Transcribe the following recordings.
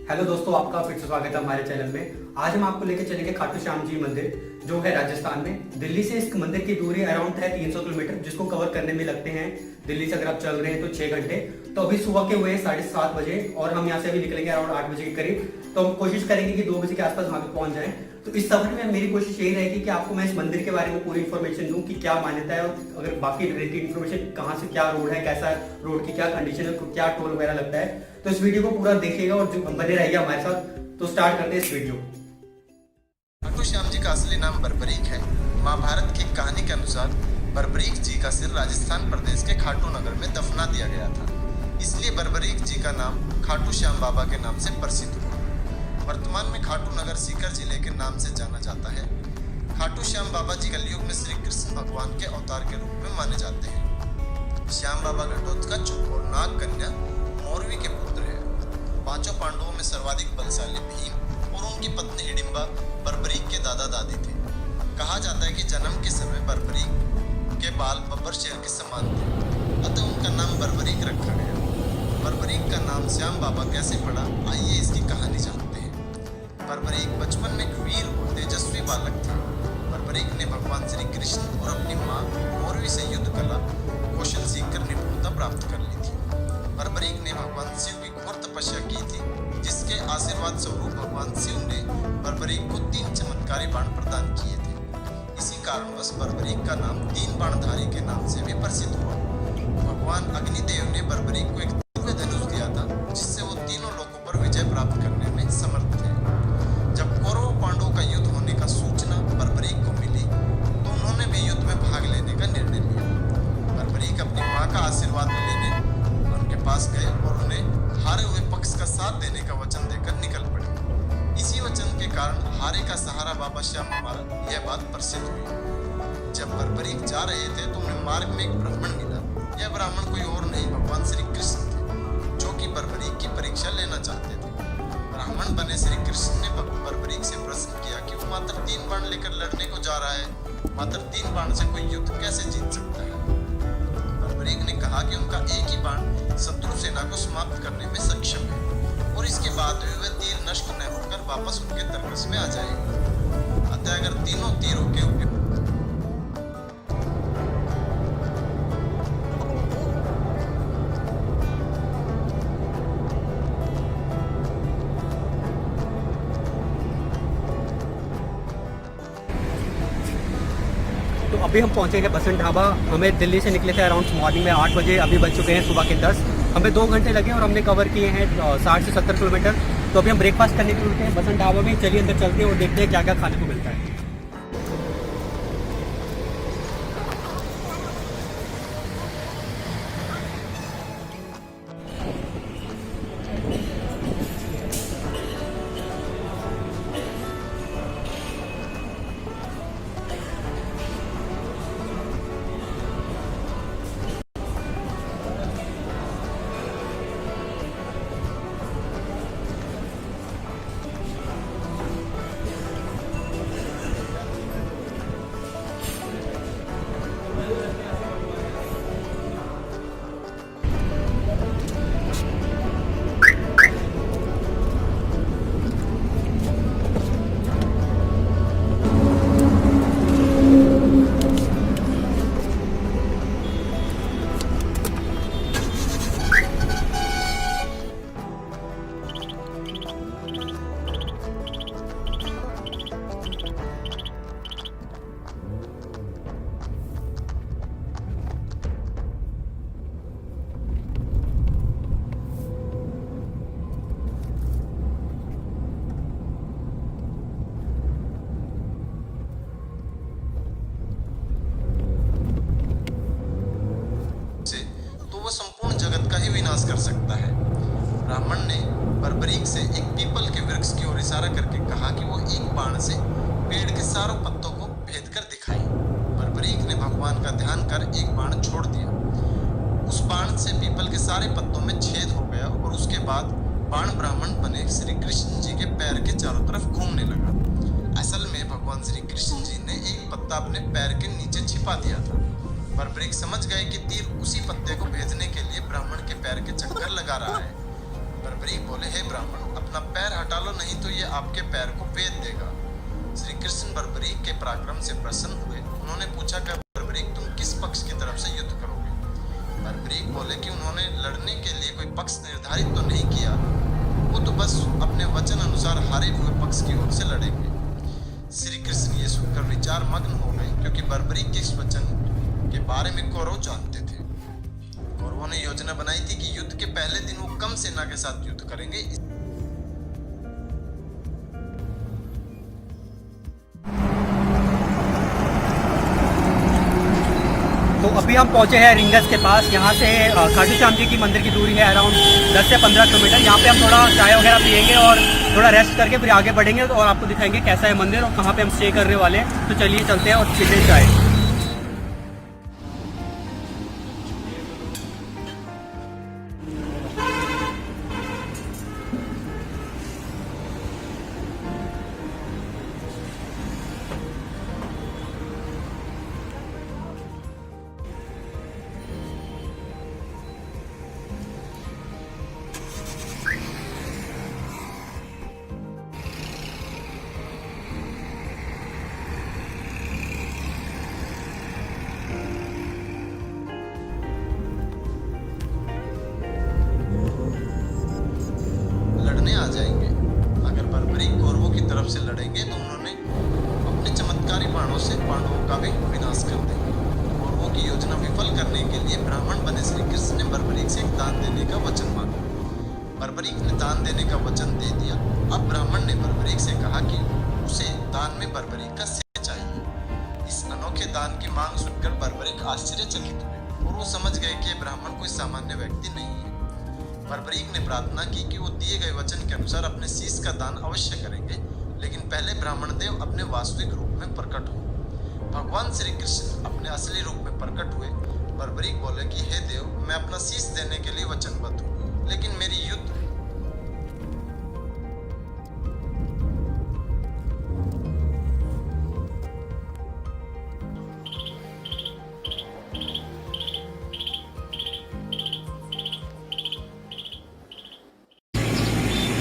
Hello दोस्तों, आपका फिर से स्वागत है हमारे चैनल में। आज हम आपको लेकर चलेंगे खाटू श्याम जी मंदिर, जो है राजस्थान में। दिल्ली से इस मंदिर की दूरी अराउंड है 300 किलोमीटर, जिसको कवर करने में लगते हैं दिल्ली से अगर आप चल रहे हैं तो 6 घंटे। तो अभी सुबह के हुए हैं 7:30 बजे और हम यहाँ से अभी निकलेंगे अराउंड 8 बजे के करीब। तो हम कोशिश करेंगे कि 2 बजे के आसपास वहाँ पे पहुंच जाएं। तो इस सफर में मेरी कोशिश यही रहेगी कि आपको मैं इस मंदिर के बारे में पूरी इन्फॉर्मेशन दूं कि क्या मान्यता है, और अगर बाकी रिलेटेड इन्फॉर्मेशन कहाँ से क्या रोड है, कैसा रोड की क्या कंडीशन है, क्या टोल वगैरह लगता है। तो इस वीडियो को पूरा देखिएगा और जो बने रहेगा हमारे साथ। तो स्टार्ट करते हैं इस वीडियो। खाटू श्याम जी का असली नाम बर्बरीक है। महाभारत की कहानी के अनुसार बर्बरीक जी का सिर राजस्थान प्रदेश के खाटू नगर में दफना दिया गया था, इसलिए बर्बरीक जी का नाम खाटू श्याम बाबा के नाम से प्रसिद्ध हुआ। वर्तमान में खाटू नगर सीकर जिले के नाम से जाना जाता है। खाटू श्याम बाबा जी कलयुग में श्री कृष्ण भगवान के अवतार के रूप में माने जाते हैं। श्याम बाबा घटोत्कच और नाग कन्या मौरवी के पुत्र हैं। पांचों पांडवों में सर्वाधिक बलशाली भीम और उनकी पत्नी हिडिंबा बर्बरीक के दादा दादी थे। कहा जाता है कि जन्म के समय बर्बरीक के बाल बब्बर शेर के समान थे, अतः उनका नाम बर्बरीक रखा गया। बर्बरीक का नाम श्याम बाबा कैसे पड़ा, आइए इसकी कहानी जानते हैं। बर्बरीक बचपन में एक वीर और तेजस्वी बालक थे। बर्बरीक ने भगवान श्री कृष्ण और अपनी मां मौरवी से युद्ध कला कौशल सीखकर निपुणता प्राप्त कर ली थी। बर्बरीक ने भगवान शिव की घोर तपस्या की थी, जिसके आशीर्वाद स्वरूप भगवान शिव ने बर्बरीक को 3 चमत्कारी बाण प्रदान किए थे। इसी कारणवश बर्बरीक का नाम 3 बाणधारी के नाम से भी प्रसिद्ध हुआ। भगवान अग्निदेव ने बर्बरीक को एक दिव्य धनुष दिया था, जिससे वो तीनों लोकों पर विजय प्राप्त करने में समर्थ थे। जब कौरव पांडवों का युद्ध होने का सूचना बर्बरीक को मिली, तो उन्होंने भी युद्ध में भाग लेने का निर्णय लिया। बर्बरीक अपनी मां का आशीर्वाद लेने उनके पास गए और उन्हें हारे हुए पक्ष का साथ देने का वचन देकर निकल पड़े। इसी वचन के कारण हारे का सहारा बाबा श्याम हमारा यह बात प्रसिद्ध हुई। जब बर्बरीक जा रहे थे तो उन्हें मार्ग में एक ब्राह्मण मिला। यह ब्राह्मण कोई और नहीं भगवान श्री कृष्ण थे, जो कि बर्बरीक की परीक्षा लेना चाहते थे। ब्राह्मण बने श्री कृष्ण ने बर्बरीक से प्रश्न किया कि वो मात्र 3 बाण लेकर लड़ने को जा रहा है, मात्र 3 बाण से कोई युद्ध कैसे जीत सकता है। बर्बरीक ने कहा कि उनका एक ही बाण शत्रु सेना को समाप्त करने में सक्षम है, और इसके बाद भी वह तीर नष्ट न होकर वापस उनके तरकस में आ जाएगा। अतः अगर तीनों तीरों के उपयोग तो अभी हम पहुंचे हैं बसंत ढाबा। हमें दिल्ली से निकले थे अराउंड मॉर्निंग में 8 बजे, अभी बज चुके हैं सुबह के 10। हमें 2 घंटे लगे और हमने कवर किए हैं 60 से 70 किलोमीटर। तो अभी हम ब्रेकफास्ट करने के लिए रुके हैं बसंत ढाबा में। चलिए अंदर चलते हैं और देखते हैं क्या क्या खाने को मिलता है। विनाश कर सकता है। ब्राह्मण ने बर्बरीक से एक पीपल के वृक्ष की ओर इशारा करके कहा कि वो एक बाण से पेड़ के सारों पत्तों को भेद कर दिखाए। बर्बरीक ने भगवान का ध्यान कर एक बाण छोड़ दिया। उस बाण से पीपल के सारे पत्तों में छेद हो गया और उसके बाद बाण ब्राह्मण बने श्री कृष्ण जी के पैर के चारों तरफ घूमने लगा। असल में भगवान श्री कृष्ण जी ने एक पत्ता अपने पैर के नीचे छिपा दिया था। बर्बरीक समझ गए कि तीर उसी पत्ते को भेजने के लिए ब्राह्मण के पैर के चक्कर लगा रहा है। बर्बरीक बोले, हे ब्राह्मण, अपना पैर आपके पैर को भेद देगा। श्री कृष्ण बर्बरीक के पराक्रम से प्रसन्न हुए। उन्होंने पूछा कि बर्बरीक तुम किस पक्ष की तरफ से युद्ध करोगे। बर्बरीक बोले कि उन्होंने लड़ने के लिए कोई पक्ष निर्धारित तो नहीं किया, वो तो बस अपने वचन अनुसार हारे हुए पक्ष की ओर से लड़ेंगे। श्री कृष्ण ये सुनकर विचार मग्न हो गए, क्योंकि बर्बरीक के इस वचन के बारे में कौरव जानते थे। कौरवों ने योजना बनाई थी कि युद्ध के पहले दिन वो कम सेना के साथ युद्ध करेंगे। तो अभी हम पहुंचे हैं रिंगस के पास। यहाँ से खाटू श्याम जी की मंदिर की दूरी है अराउंड 10 से 15 किलोमीटर। यहाँ पे हम थोड़ा चाय वगैरह पियेंगे और थोड़ा रेस्ट करके फिर आगे बढ़ेंगे और आपको दिखाएंगे कैसा है मंदिर और कहाँ पे हम स्टे करने वाले हैं। तो चलिए चलते हैं और पीते हैं चाय। आ जाएंगे। अगर बर्बरीक कौरवों की तरफ से लड़ेंगे तो उन्होंने अपने चमत्कारी बाणों से पांडवों का भी विनाश कर देंगे। कौरवों की योजना विफल करने के लिए ब्राह्मण बने श्री कृष्ण ने बर्बरीक से एक दान देने का वचन मांगा। बर्बरीक ने दान देने का वचन दे दिया। अब ब्राह्मण ने बर्बरीक से कहा कि उसे दान में बर्बरीक का सिर चाहिए। इस अनोखे दान की मांग सुनकर बर्बरीक आश्चर्यचकित हुए और वो समझ गए कि ब्राह्मण कोई सामान्य व्यक्ति नहीं है। बर्बरीक ने प्रार्थना की कि वो दिए गए वचन के अनुसार अपने शीश का दान अवश्य करेंगे, लेकिन पहले ब्राह्मण देव अपने वास्तविक रूप में प्रकट हो। भगवान श्री कृष्ण अपने असली रूप में प्रकट हुए। बर्बरीक बोले कि हे देव, मैं अपना शीश देने के लिए वचनबद्ध हूँ, लेकिन मेरी युद्ध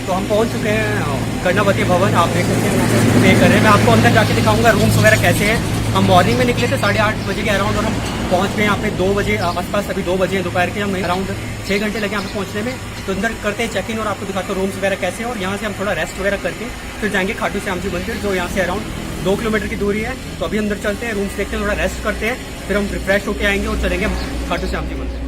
तो हम पहुंच चुके हैं कर्णावती भवन। आप देख सकते हैं पे कर रहे हैं। मैं आपको अंदर जाके दिखाऊंगा रूम्स वगैरह कैसे हैं। हम मॉर्निंग में निकले थे 8:30 बजे के अराउंड और हम पहुंच गए यहाँ पे 2 बजे आसपास। अभी 2 बजे हैं दोपहर के। हम अराउंड 6 घंटे लगे यहाँ पे पहुँचने में। तो अंदर करते हैं चेक इन और आपको दिखाते हैं रूम्स वगैरह कैसे हैं। और यहाँ से हम थोड़ा रेस्ट वगैरह करके फिर जाएंगे खाटू श्याम जी मंदिर, जो यहाँ से अराउंड 2 किलोमीटर की दूरी है। तो अभी अंदर चलते हैं, रूम्स देखते हैं, थोड़ा रेस्ट करते हैं, फिर हम रिफ्रेश होकर आएंगे और चलेंगे खाटू श्याम जी मंदिर।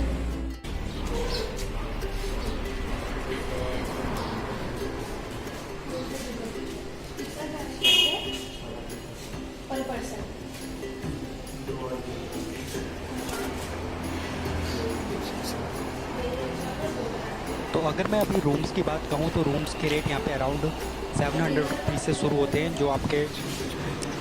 तो अगर मैं अभी रूम्स की बात कहूँ तो रूम्स के रेट यहाँ पे अराउंड 700 रुपीज़ से शुरू होते हैं, जो आपके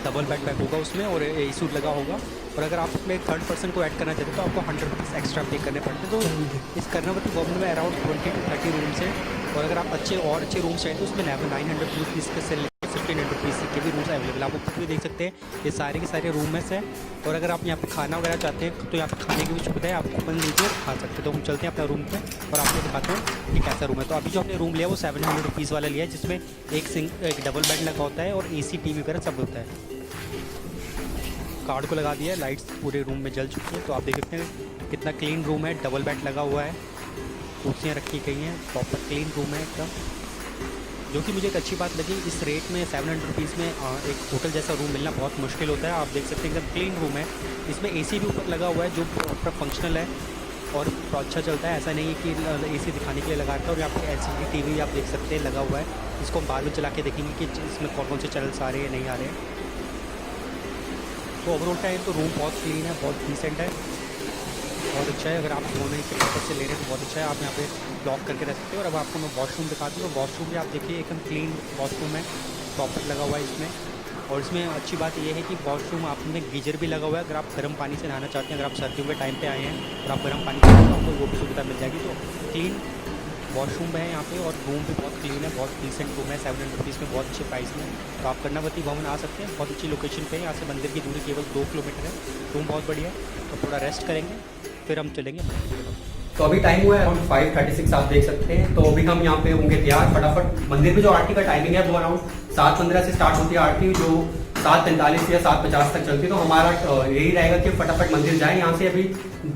डबल बेड होगा उसमें और AC लगा होगा। और अगर आप उसमें थर्ड पर्सन को ऐड करना चाहते हैं तो आपको 100 रुपीज़ एक्स्ट्रा पे करने पड़ते हैं। तो इस कर्णावती भवन में अराउंड 20 to 30 रूम्स हैं। और अगर आप अच्छे रूम्स चाहिए तो उसमें 900 रुपीज़ के से 1500 रुपीज़ के भी रूम्स अवेलेबल। आप ऊपर भी देख सकते हैं, ये सारे के सारे रूम्स हैं। और अगर आप यहाँ पे खाना वगैरह चाहते हैं तो यहाँ पे खाने की भी सुविधा है, आप कूपन लीजिए खा सकते हैं। तो हम चलते हैं अपने रूम पे और आपको दिखाते हैं कि कैसा रूम है। तो अभी जो हमने रूम लिया वो 700 रुपीज़ वाला लिया है, जिसमें एक डबल बेड लगा होता है और AC TV वगैरह सब होता है। कार्ड को लगा दिया है, लाइट्स पूरे रूम में जल चुकी है। तो आप देख सकते हैं कितना क्लीन रूम है, डबल बेड लगा हुआ है, कुर्सियाँ रखी गई हैं, प्रॉपर क्लीन रूम है एकदम। जो कि मुझे एक अच्छी बात लगी, इस रेट में 700 रुपीज़ में एक होटल जैसा रूम मिलना बहुत मुश्किल होता है। आप देख सकते हैं एकदम क्लीन रूम है। इसमें AC भी ऊपर लगा हुआ है जो प्रॉपर फंक्शनल है और अच्छा चलता है। ऐसा नहीं है कि AC दिखाने के लिए लगा रखा है। और यहाँ पे LCD TV आप देख सकते हैं लगा हुआ है, इसको हम बाद में चला के देखेंगे कि इसमें कौन कौन से चैनल्स आ रहे हैं नहीं आ रहे हैं। तो ओवरऑल टाइम तो रूम बहुत क्लीन है, बहुत डिसेंट है, बहुत अच्छा है। अगर आप सोने के पर्पज़ से ले रहे हैं तो बहुत अच्छा है। आप यहाँ पे लॉक करके रख सकते हो। और अब आपको मैं वॉशरूम दिखा दूँ तो वॉशरूम भी आप देखिए एकदम क्लीन वॉशरूम है, प्रॉपर लगा हुआ है इसमें। और इसमें अच्छी बात यह है कि वॉशरूम आपने गीजर भी लगा हुआ है। अगर आप गर्म पानी से नहाना चाहते हैं, अगर आप सर्दियों के टाइम पे आए हैं और आप गर्म पानी चाहते हैं तो आपको वो भी सुविधा मिल जाएगी। तो क्लीन वॉशरूम है यहाँ पे और रूम भी बहुत क्लीन है, बहुत डिसेंट रूम है। 700 रुपीज़ में बहुत अच्छे प्राइस में। तो आप कर्णावती भवन आ सकते हैं, बहुत अच्छी लोकेशन पे है। यहाँ से मंदिर की दूरी केवल 2 किलोमीटर है। रूम बहुत बढ़िया है। तो थोड़ा रेस्ट करेंगे फिर हम चलेंगे मंदिर की तरफ। तो अभी टाइम हुआ है अराउंड 5:36 आप देख सकते हैं। तो अभी हम यहाँ पे होंगे तैयार फटाफट। मंदिर में जो आरती का टाइमिंग है वो अराउंड 7:15 से स्टार्ट होती है आरती, जो 7:45 या 7:50 तक चलती है। तो हमारा यही रहेगा कि फटाफट मंदिर जाए। यहाँ से अभी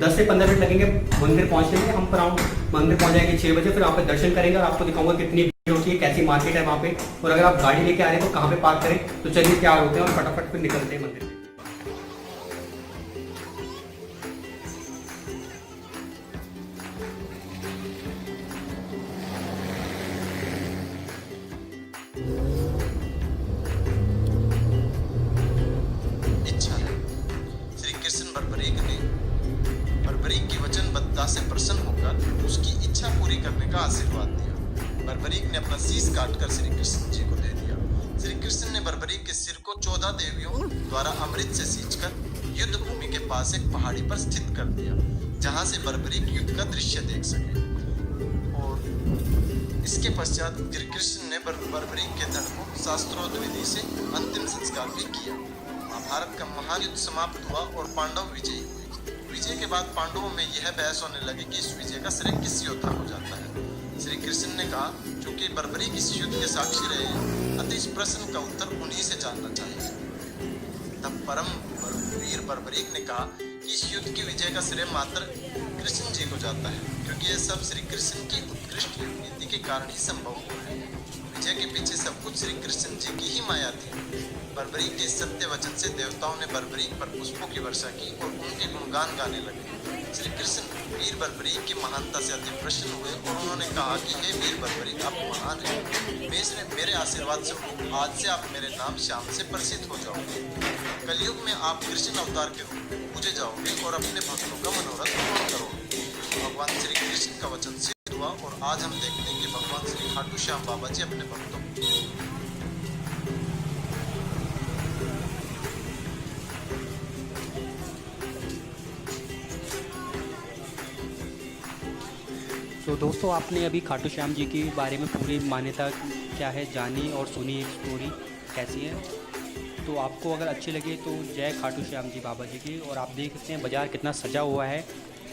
10 से 15 मिनट लगेंगे मंदिर पहुंचने में। हम अराउंड मंदिर पहुंच जाएंगे 6 बजे। फिर वहाँ पे दर्शन करेंगे और आपको दिखाऊंगा कितनी भीड़ होती है, कैसी मार्केट है वहाँ पे, और अगर आप गाड़ी लेके आ रहे हैं तो कहाँ पे पार्क करें। तो चलिए तैयार होते हैं और फटाफट फिर निकलते हैं मंदिर। इच्छा है। श्री कृष्ण बर्बरीक की वचनबद्धता से प्रसन्न होकर उसकी इच्छा पूरी करने का आशीर्वाद दिया। बर्बरीक ने अपना शीश काटकर श्री कृष्ण जी को दे दिया। श्री कृष्ण ने बर्बरीक के सिर को 14 देवियों द्वारा अमृत से सींचकर युद्ध भूमि के पास एक पहाड़ी पर स्थित कर दिया, जहां से बर्बरीक युद्ध का दृश्य देख सके। और इसके पश्चात श्री कृष्ण ने बर्बरीक के धड़ को शास्त्रोक्त विधि से अंतिम संस्कार भी किया। महाभारत का महान युद्ध समाप्त हुआ और पांडव विजयी हुए। विजय के बाद पांडवों में यह बहस होने लगी कि इस विजय का श्रेय किस योद्धा को जाता है। श्री कृष्ण ने कहा, चूंकि बर्बरीक इस युद्ध के साक्षी रहे, अतः इस प्रश्न का उत्तर उन्हीं से जानना चाहिए। तब परम वीर बर्बरीक ने कहा कि इस युद्ध की विजय का श्रेय मात्र कृष्ण जी को जाता है, क्योंकि यह सब श्री कृष्ण की उत्कृष्ट नीति के कारण ही संभव हुआ है। विजय के पीछे सब कुछ श्री कृष्ण जी की ही माया थी। बर्बरीक के सत्य वचन से देवताओं ने बर्बरीक पर पुष्पों की वर्षा की और उनके गुणगान गाने लगे। श्री कृष्ण वीर बर्बरीक की महानता से अति प्रसन्न हुए और उन्होंने कहा कि हे वीर बर्बरीक, आप महान हैं। मेरे आशीर्वाद से आज से आप मेरे नाम श्याम से प्रसिद्ध हो जाओगे। कलयुग में आप कृष्ण अवतार के रूप में पूजे जाओगे और अपने भक्तों का मनोरथ पूर्ण करोगे। भगवान श्री कृष्ण का वचन सिद्ध हुआ और आज हम देखते हैं कि भगवान श्री खाटू श्याम बाबा जी अपने भक्तों तो दोस्तों, आपने अभी खाटू श्याम जी के बारे में पूरी मान्यता क्या है जानी और सुनी, एक स्टोरी कैसी है। तो आपको अगर अच्छी लगे तो जय खाटू श्याम जी बाबा जी की। और आप देख सकते हैं बाज़ार कितना सजा हुआ है।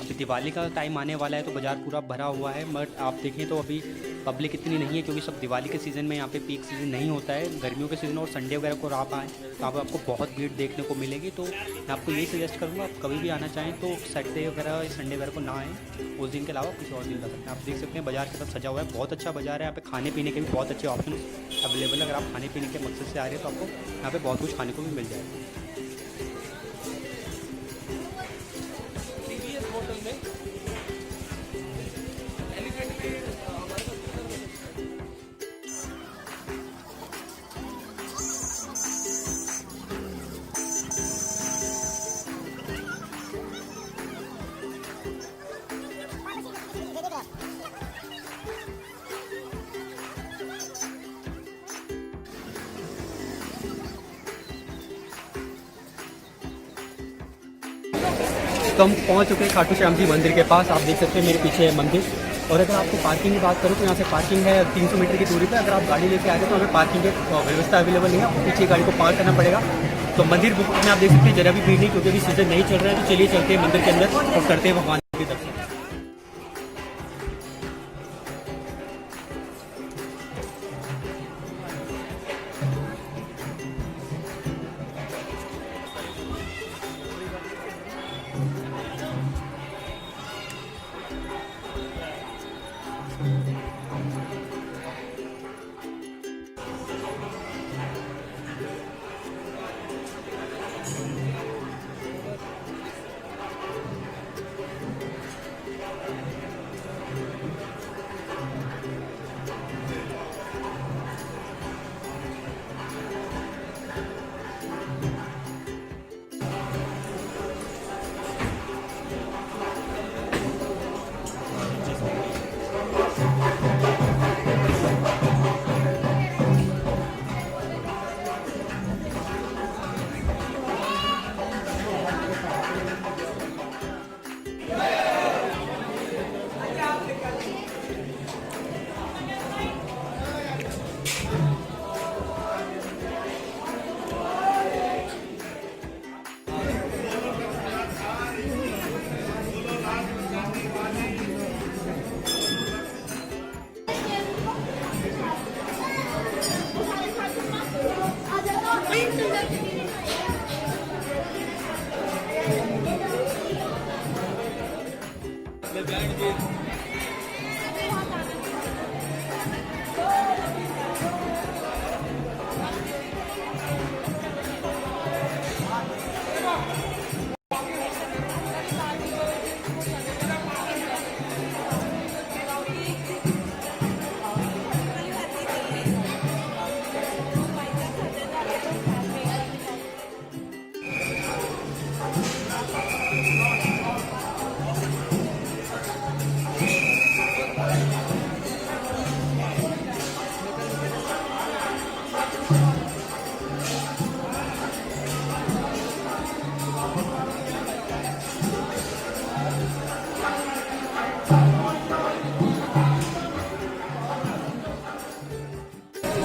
अभी दिवाली का टाइम आने वाला है तो बाज़ार पूरा भरा हुआ है। बट आप देखें तो अभी पब्लिक इतनी नहीं है, क्योंकि सब दिवाली के सीज़न में यहाँ पे पीक सीज़न नहीं होता है। गर्मियों के सीज़न और संडे वगैरह को आप आएँ तो आपको बहुत भीड़ देखने को मिलेगी। तो मैं आपको यही सजेस्ट करूँगा, आप कभी भी आना चाहें तो सैटरडे वगैरह संडे वगैरह को ना आएँ, उस दिन के अलावा किसी और दिन ला सकते हैं। आप देख सकते हैं बाज़ार के साथ सजा हुआ है, बहुत अच्छा बाज़ार है। यहाँ पे खाने पीने के भी बहुत अच्छे ऑप्शन अवेलेबल है। अगर आप खाने पीने के मकसद से आ रहे हैं तो आपको यहाँ पे बहुत कुछ खाने को भी मिल जाएगा। तो हम पहुंच चुके हैं खाटू श्याम जी मंदिर के पास। आप देख सकते हैं मेरे पीछे है मंदिर। और अगर आपको पार्किंग की बात करूँ तो यहाँ से पार्किंग है 300 मीटर की दूरी पे। अगर आप गाड़ी लेके आ रहे हैं तो हमें पार्किंग की व्यवस्था अवेलेबल नहीं है, आपको पीछे गाड़ी को पार्क करना पड़ेगा। तो मंदिर में आप देख सकते हैं जरा भी भीड़ नहीं, क्योंकि अभी सीजन नहीं चल रहा है। तो चलिए चलते हैं मंदिर के अंदर और करते हैं भगवान के दर्शन।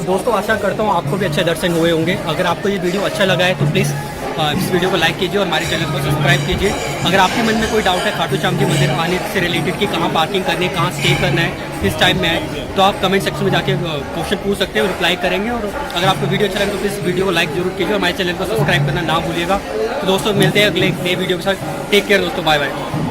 दोस्तों आशा करता हूँ आपको भी अच्छे दर्शन हुए होंगे। अगर आपको ये वीडियो अच्छा लगा है तो प्लीज़ इस वीडियो को लाइक कीजिए और हमारे चैनल को सब्सक्राइब कीजिए। अगर आपके मन में कोई डाउट है खाटू श्याम जी मंदिर आने से रिलेटेड कि कहाँ पार्किंग करनी है, कहाँ स्टे करना है, किस टाइम में है, तो आप कमेंट सेक्शन में जाके क्वेश्चन पूछ सकते हैं और रिप्लाई करेंगे। और अगर आपको वीडियो अच्छा लगे तो प्लीज़ वीडियो को लाइक जरूर कीजिए और हमारे चैनल को सब्सक्राइब करना ना भूलिएगा। तो दोस्तों मिलते हैं अगले नए वीडियो के साथ। टेक केयर दोस्तों, बाय बाय।